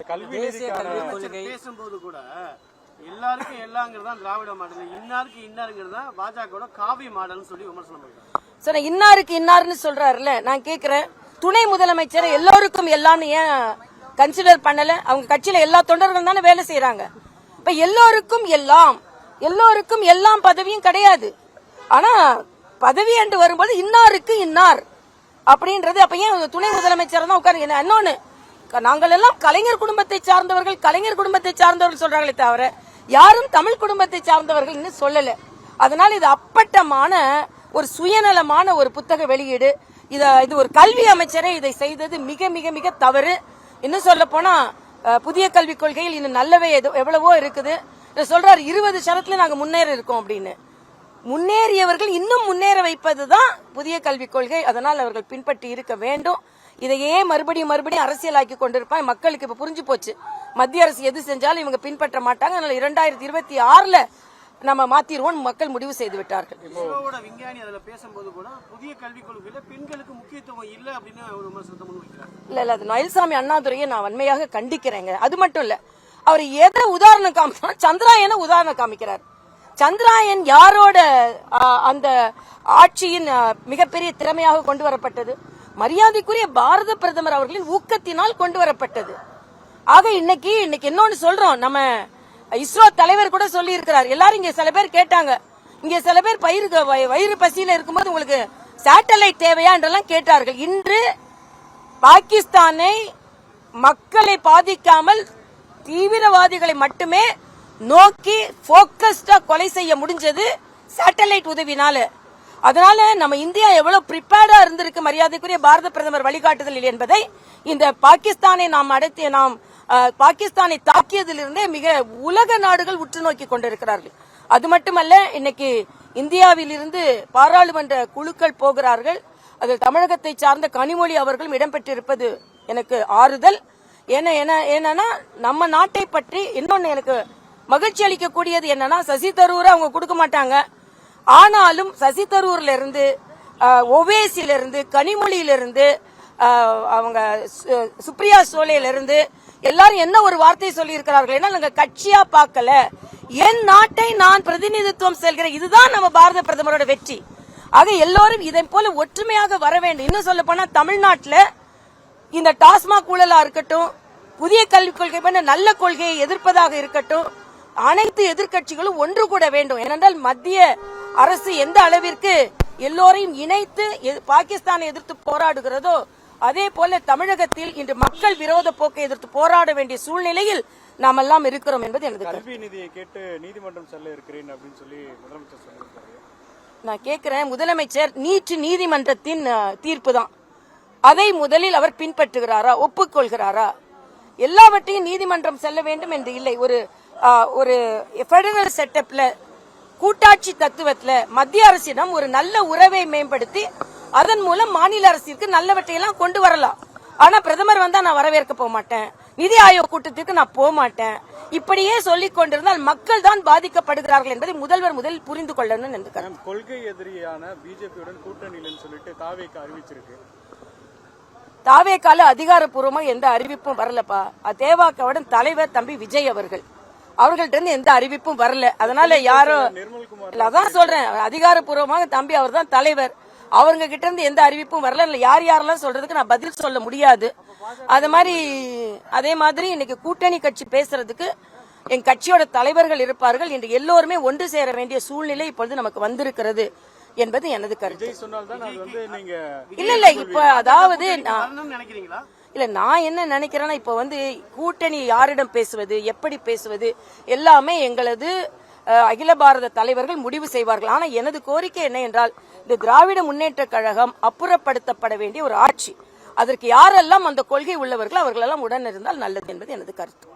பேசும்போது கூட எல்லாருக்கும் எல்லாங்கிறதா திராவிட மாடல், இன்னாருக்கு இன்னாருங்கிறதா பாஜக காவி மாடல்னு சொல்லி விமர்சனம் பண்றாங்க. சார் இன்னாருக்கு இன்னாருன்னு சொல்றாருல, நான் கேக்குறேன், துணை முதலமைச்சர் எல்லோருக்கும் எல்லாம் ஏன் கன்சிடர் பண்ணல? அவங்க கட்சியில எல்லா தொண்டர்கள் தானே வேலை செய்யறாங்க. இப்ப எல்லோருக்கும் எல்லாம் பதவியும் கிடையாது. ஆனா பதவி என்று வரும்போது இன்னாருக்கு இன்னார் அப்படின்றது அப்ப ஏன் துணை முதலமைச்சர் தான் உட்காரு? இன்னொன்னு, நாங்கள் எல்லாம் கலைஞர் குடும்பத்தை சார்ந்தவர்கள் சொல்றாங்களே தவிர யாரும் தமிழ் குடும்பத்தை சார்ந்தவர்கள் சொல்லல. அதனால இது அப்பட்டமான ஒரு சுயநலமான ஒரு புத்தக வெளியீடு. இது ஒரு கல்வி அமைச்சரே இதை செய்தது மிக மிக மிக தவறு. இன்னும் சொல்ல போனா புதிய கல்விக் கொள்கையில் இன்னும் நல்லவே எவ்வளவோ இருக்குது. சொல்றாரு 20 சதத்துல நாங்க முன்னேற இருக்கோம் அப்படின்னு. முன்னேறியவர்கள் இன்னும் முன்னேற வைப்பதுதான் புதிய கல்விக் கொள்கை. அதனால் அவர்கள் பின்பற்றி இருக்க வேண்டும். இதையே மறுபடியும் அரசியலாக்கி கொண்டிருப்பாங்க. மக்களுக்கு இப்ப புரிஞ்சு போச்சு, மத்திய அரசு எது செஞ்சாலும் இவங்க பின்பற்ற மாட்டாங்க. அதனால 2026ல நம்ம மாத்திருவோம் மக்கள் முடிவு செய்து விட்டார்கள். விஞ்ஞானி அதுல பேசும்போது கூட புதிய கல்விக் கொள்கையில பெண்களுக்கு முக்கியத்துவம் இல்ல அப்படின்னு ஒரு விமர்சனத்தை முன்வைக்கிறார். இல்ல அது நயில்சாமி அண்ணாதுரையை நான் வன்மையாக கண்டிக்கிறேங்க. அது மட்டும் இல்ல, அவர் எதை உதாரணம் காமிச்சாலும் சந்திராயனை உதாரணம் காமிக்கிறார். சந்திராயன் யாரோட அந்த ஆட்சியின் மிகப்பெரிய திறமையாக கொண்டு வரப்பட்டது? மரியாதைக்குரிய பாரத பிரதமர் அவர்களின் ஊக்கத்தினால் கொண்டு வரப்பட்டது. ஆக இன்னைக்கு இன்னொன்னு சொல்றோம், நம்ம இஸ்ரோ தலைவர் கூட சொல்லி இருக்கிறார். எல்லாரும் இங்க சில பேர் கேட்டாங்க, இங்க சில பேர் வயிறு பசியில இருக்கும்போது உங்களுக்கு சேட்டலைட் தேவையா என்றெல்லாம் கேட்டார்கள். இன்று பாகிஸ்தானை மக்களை பாதிக்காமல் தீவிரவாதிகளை மட்டுமே நோக்கி போக்கஸ்டா கொலை செய்ய முடிஞ்சது சேட்டலைட் உதவினால. அதனால நம்ம இந்தியா எவ்வளவு பிரிப்பேர்டா இருந்திருக்கு மரியாதைக்குரிய பாரத பிரதமர் வழிகாட்டுதலில் என்பதை இந்த பாகிஸ்தானை தாக்கியதிலிருந்தே மிக உலக நாடுகள் உற்று நோக்கி கொண்டிருக்கிறார்கள். அது மட்டுமல்ல, இன்னைக்கு இந்தியாவில் இருந்து பாராளுமன்ற குழுக்கள் போகிறார்கள். அதில் தமிழகத்தை சார்ந்த கனிமொழி அவர்களும் இடம்பெற்றிருப்பது எனக்கு ஆறுதல். ஏன்னா நம்ம நாட்டை பற்றி இன்னொன்னு எனக்கு மகிழ்ச்சி அளிக்கக்கூடியது என்னன்னா, சசி தரூரை அவங்க கொடுக்க மாட்டாங்க. ஆனாலும் சசி தரூர்ல இருந்து, ஒவேசில இருந்து, கனிமொழியிலிருந்து, அவங்க சுப்ரியா சோலையில இருந்து எல்லாரும் என்ன ஒரு வார்த்தை சொல்லி இருக்கிறார்கள், நாங்க கட்சியா பார்க்கல, என் நாட்டை நான் பிரதிநிதித்துவம் செல்கிறேன், இதுதான் நம்ம பாரத பிரதமரோட வெற்றி. ஆக எல்லோரும் இதை போல ஒற்றுமையாக வர வேண்டும். இன்னும் சொல்ல போனா தமிழ்நாட்டில் இந்த டாஸ்மாக் ஊழலா இருக்கட்டும், புதிய கல்விக் கொள்கை நல்ல கொள்கையை எதிர்ப்பதாக இருக்கட்டும், அனைத்து எதிர்கட்சிகளும் ஒன்று கூட வேண்டும். ஏனென்றால் மத்திய அரசு எந்த அளவிற்கு எல்லோரையும் இணைத்து பாகிஸ்தானை எதிர்த்து போராடுகிறதோ அதே போல தமிழகத்தில் இன்று மக்கள் விரோத போக்கை எதிர்த்து போராட வேண்டிய சூழ்நிலையில் நாம் எல்லாம் இருக்கிறோம் என்பது எனது கல்வி நிதியை கேட்டு நீதிமன்றம் செல்ல இருக்கிறேன் அப்படின்னு சொல்லி முதலமைச்சர் சொல்லியிருக்காரு. நான் கேட்கிறேன், முதலமைச்சர் நீட் நீதிமன்றத்தின் தீர்ப்பு தான், அதை முதலில் அவர் பின்பற்றுகிறாரா, ஒப்புக்கொள்கிறாரா? எல்லாவற்றையும் நீதிமன்றம் செல்ல வேண்டும் என்று இல்லை. ஒரு பெடரல் செட்டப்ல கூட்டாட்சி தத்துவத்துல மத்திய அரசிடம் ஒரு நல்ல உறவை மேம்படுத்தி அதன் மூலம் மாநில அரசிற்கு நல்லவற்றையெல்லாம் கொண்டு வரலாம். ஆனா பிரதமர் வந்தா நான் வரவேற்க போக மாட்டேன், நிதி ஆயோக் கூட்டத்திற்கு நான் போக மாட்டேன், இப்படியே சொல்லிக் கொண்டிருந்தால் மக்கள் தான் பாதிக்கப்படுகிறார்கள் என்பதை முதலில் புரிந்து கொள்ளணும் என்று கொள்கை எதிரியான பிஜேபியுடன் கூட்டணியில் சொல்லிட்டு தாவேக்கு அறிவிச்சிருக்கு. தாவேக்கால அதிகாரப்பூர்வமா எந்த அறிவிப்பும் வரலப்பா. தேவாக்காவுடன் தலைவர் தம்பி விஜய் அவர்கள்ட்ட இருந்து எந்த அறிவிப்பும் வரல. அதனால யாரும் அதான் சொல்றேன், அதிகாரப்பூர்வமாக தம்பி அவர் தான் தலைவர், அவங்க கிட்ட இருந்து எந்த அறிவிப்பும் வரல. யாரெல்லாம் சொல்றதுக்கு நான் பதில் சொல்ல முடியாது. அதே மாதிரி இன்னைக்கு கூட்டணி கட்சி பேசுறதுக்கு என் கட்சியோட தலைவர்கள் இருப்பார்கள். இன்று எல்லோருமே ஒன்று சேர வேண்டிய சூழ்நிலை இப்பொழுது நமக்கு வந்திருக்கிறது என்பது எனது கருத்து. இல்ல இப்ப அதாவது இல்ல நான் என்ன நினைக்கிறேன்னா, இப்ப கூட்டணி யாரிடம் பேசுவது, எப்படி பேசுவது எல்லாமே எங்களது அகில பாரத தலைவர்கள் முடிவு செய்வார்கள். ஆனா எனது கோரிக்கை என்ன என்றால், இந்த திராவிட முன்னேற்ற கழகம் அப்புறப்படுத்தப்பட வேண்டிய ஒரு ஆட்சி. அதற்கு யாரெல்லாம் அந்த கொள்கை உள்ளவர்கள் அவர்களெல்லாம் உடன் இருந்தால் நல்லது என்பது எனது கருத்து.